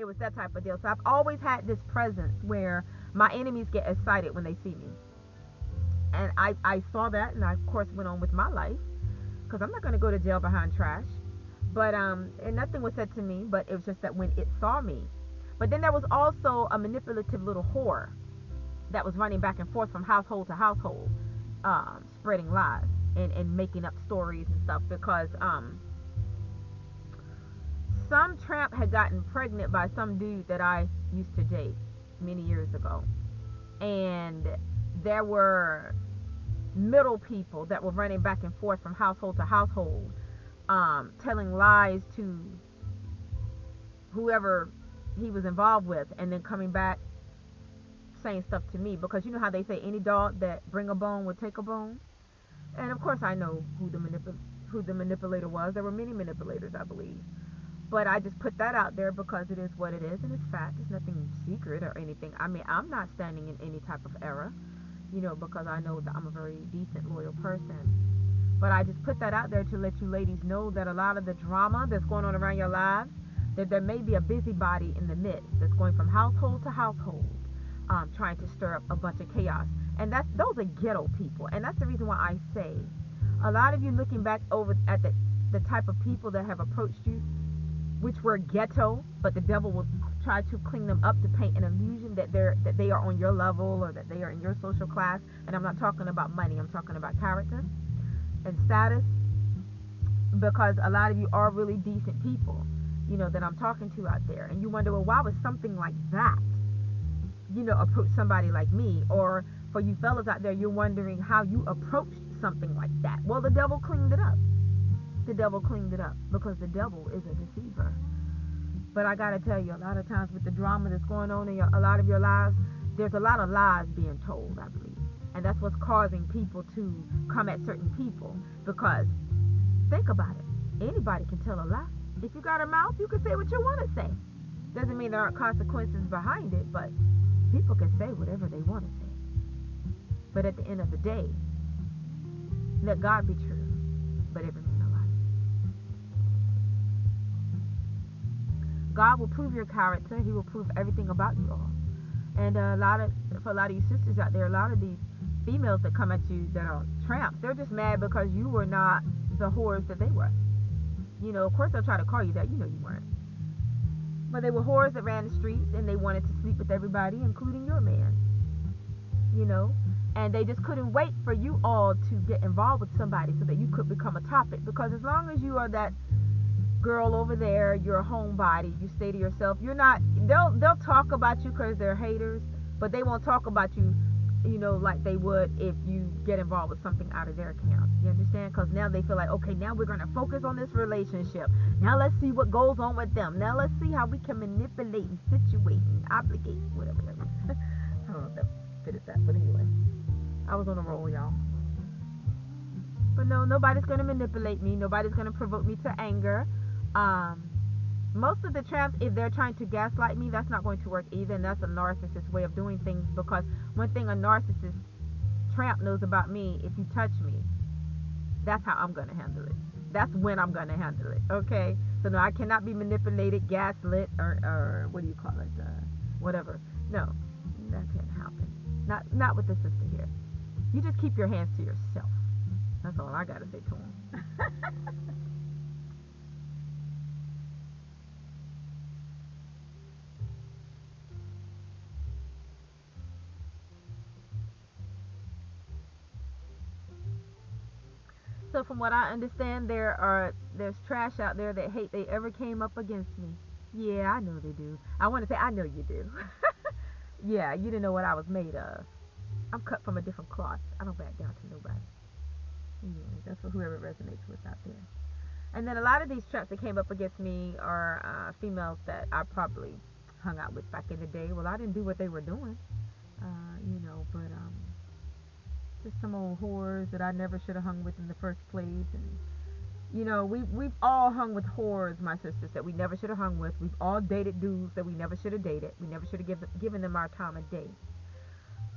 it was that type of deal. So I've always had this presence where my enemies get excited when they see me. And I saw that, and I, of course, went on with my life because I'm not going to go to jail behind trash. But and nothing was said to me, but it was just that when it saw me. But then there was also a manipulative little whore that was running back and forth from household to household, spreading lies and making up stories and stuff because some tramp had gotten pregnant by some dude that I used to date many years ago. And there were middle people that were running back and forth from household to household, telling lies to whoever he was involved with, and then coming back saying stuff to me, because you know how they say any dog that bring a bone would take a bone. And of course I know who the manipulator was. There were many manipulators, I believe, but I just put that out there because it is what it is, and it's fact. It's nothing secret or anything. I mean, I'm not standing in any type of error, because I know that I'm a very decent, loyal person. But I just put that out there to let you ladies know that a lot of the drama that's going on around your lives, that there may be a busybody in the midst that's going from household to household, trying to stir up a bunch of chaos. And those are ghetto people. And that's the reason why I say a lot of you looking back over at the type of people that have approached you, which were ghetto, but the devil will try to clean them up to paint an illusion that they are on your level or that they are in your social class. And I'm not talking about money. I'm talking about character and status, because a lot of you are really decent people, that I'm talking to out there. And you wonder, well, why would something like that, approach somebody like me? Or for you fellas out there, you're wondering how you approached something like that. Well, the devil cleaned it up. The devil cleaned it up because the devil is a deceiver. But I gotta tell you, a lot of times with the drama that's going on in a lot of your lives, there's a lot of lies being told, I believe. And that's what's causing people to come at certain people. Because think about it. Anybody can tell a lie. If you got a mouth, you can say what you want to say. Doesn't mean there aren't consequences behind it, but people can say whatever they want to say. But at the end of the day, let God be true, but every man a lie. God will prove your character. He will prove everything about you all. And for a lot of you sisters out there, a lot of these females that come at you that are tramps, they're just mad because you were not the whores that they were. Of course they'll try to call you that. You weren't. But they were whores that ran the streets and they wanted to sleep with everybody, including your man. And they just couldn't wait for you all to get involved with somebody so that you could become a topic. Because as long as you are that girl over there, you're a homebody, you stay to yourself, you're not, they'll talk about you because they're haters, but they won't talk about you, like they would if you get involved with something out of their account. You understand? Because now they feel like, okay, now we're going to focus on this relationship. Now let's see what goes on with them. Now let's see how we can manipulate and situate and obligate, whatever that is. I don't know if that fitted that, but anyway, I was on a roll, y'all. But no, nobody's going to manipulate me. Nobody's going to provoke me to anger. Most of the tramps, if they're trying to gaslight me, that's not going to work either, and that's a narcissist way of doing things. Because one thing a narcissist tramp knows about me, if you touch me, that's how I'm going to handle it. That's when I'm going to handle it. Okay? So no, I cannot be manipulated, gaslit, or what do you call it? Whatever. No, that can't happen. Not with the sister here. You just keep your hands to yourself. That's all I gotta say to him. So from what I understand, there's trash out there that hate they ever came up against me. Yeah, I know they do. I want to say I know you do. Yeah, you didn't know what I was made of. I'm cut from a different cloth. I don't back down to nobody. Yeah, that's for whoever resonates with out there. And then a lot of these traps that came up against me are females that I probably hung out with back in the day. Well, I didn't do what they were doing, but just some old whores that I never should have hung with in the first place. And we've all hung with whores, my sisters, that we never should have hung with. We've all dated dudes that we never should have dated. We never should have given them our time of day.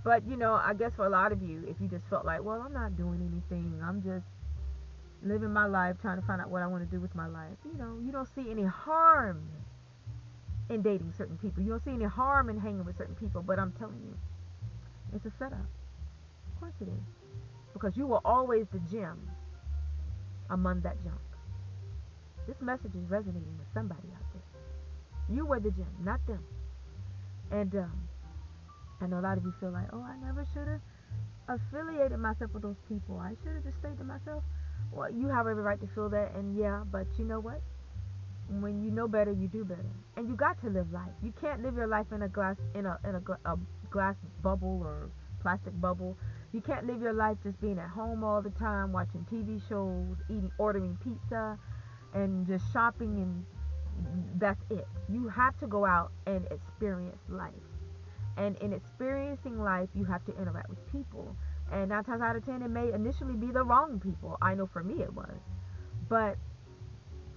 But I guess for a lot of you, if you just felt like, well, I'm not doing anything, I'm just living my life, trying to find out what I want to do with my life, you don't see any harm in dating certain people. You don't see any harm in hanging with certain people, but I'm telling you, it's a setup. Of course it is. Because you were always the gem among that junk. This message is resonating with somebody out there. You were the gem, not them. And I know a lot of you feel like, oh, I never should have affiliated myself with those people. I should have just stayed to myself. Well, you have every right to feel that, and yeah, but you know what? When you know better, you do better, and you got to live life. You can't live your life in a glass bubble or plastic bubble. You can't live your life just being at home all the time, watching TV shows, ordering pizza, and just shopping, and that's it. You have to go out and experience life. And in experiencing life, you have to interact with people. And 9 times out of 10, it may initially be the wrong people. I know for me it was. But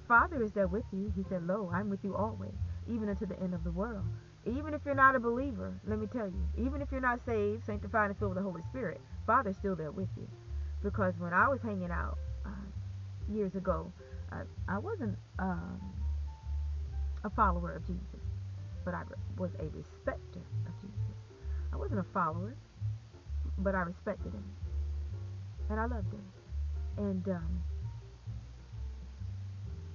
Father is there with you. He said, lo, I'm with you always, even unto the end of the world. Even if you're not a believer, let me tell you, even if you're not saved, sanctified, and filled with the Holy Spirit, Father's still there with you. Because when I was hanging out years ago, I wasn't a follower of Jesus, but I was a respecter of Jesus. I wasn't a follower, but I respected him, and I loved him. And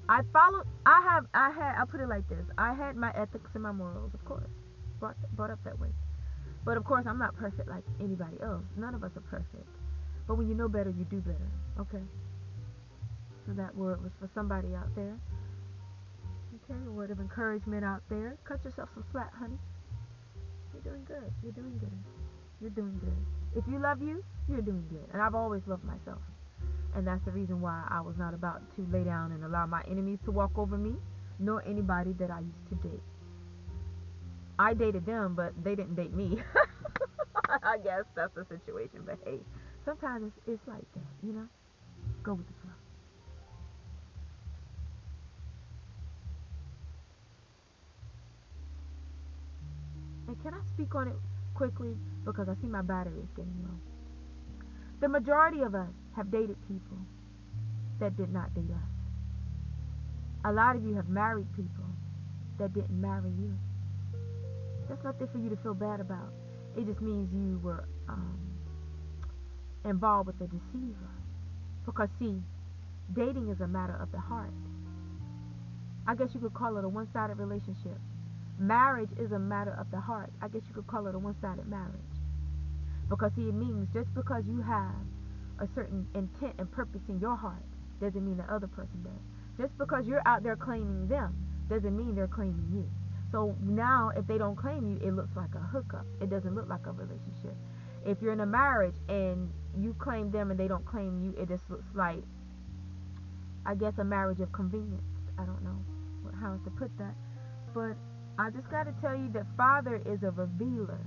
I'll put it like this. I had my ethics and my morals, of course, brought up that way. But of course, I'm not perfect like anybody else. None of us are perfect. But when you know better, you do better. Okay? So that word was for somebody out there. Okay? A word of encouragement out there. Cut yourself some slack, honey. You're doing good. You're doing good. You're doing good. If you love you, you're doing good. And I've always loved myself. And that's the reason why I was not about to lay down and allow my enemies to walk over me, nor anybody that I used to date. I dated them, but they didn't date me. I guess that's the situation. But hey, sometimes it's like that, you know? Go with the flow. And can I speak on it quickly? Because I see my battery is getting low. The majority of us have dated people that did not date us. A lot of you have married people that didn't marry you. That's nothing for you to feel bad about. It just means you were involved with a deceiver. Because see, dating is a matter of the heart. I guess you could call it a one-sided relationship. Marriage is a matter of the heart. I guess you could call it a one-sided marriage. Because see, it means just because you have a certain intent and purpose in your heart doesn't mean the other person does. Just because you're out there claiming them doesn't mean they're claiming you. So now if they don't claim you, it looks like a hookup. It doesn't look like a relationship. If you're in a marriage and you claim them and they don't claim you, it just looks like, I guess, a marriage of convenience. I don't know how else to put that. But I just got to tell you that Father is a revealer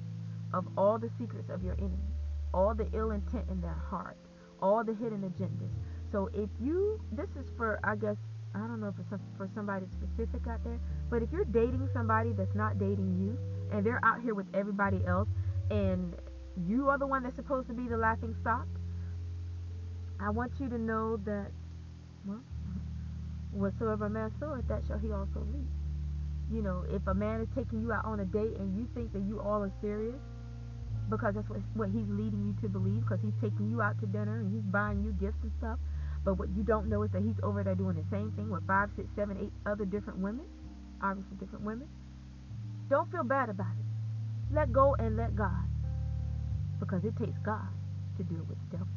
of all the secrets of your enemies, all the ill intent in their heart, all the hidden agendas. So if you, this is for, I guess, I don't know if it's for somebody specific out there, but if you're dating somebody that's not dating you, and they're out here with everybody else, and you are the one that's supposed to be the laughing stock, I want you to know that, well, whatsoever a man soweth, that shall he also reap. You know, if a man is taking you out on a date and you think that you all are serious, because that's what he's leading you to believe, because he's taking you out to dinner and he's buying you gifts and stuff, but what you don't know is that he's over there doing the same thing with 5, 6, 7, 8 other different women, obviously different women. Don't feel bad about it. Let go and let God, because it takes God to deal with the devil.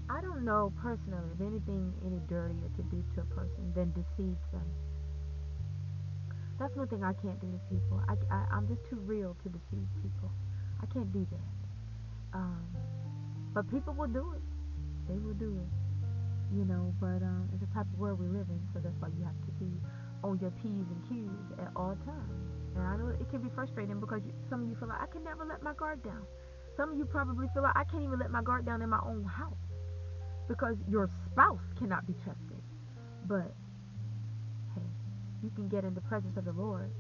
I don't know personally of anything any dirtier to do to a person than deceive them. That's one thing I can't do to people. I'm just too real to deceive people. I can't do that. Um, but people will do it. They will do it. You know, but it's the type of world we live in, so that's why you have to be on your P's and Q's at all times. And I know it can be frustrating because some of you feel like, I can never let my guard down. Some of you probably feel like, I can't even let my guard down in my own house, because your spouse cannot be trusted. But hey, you can get in the presence of the Lord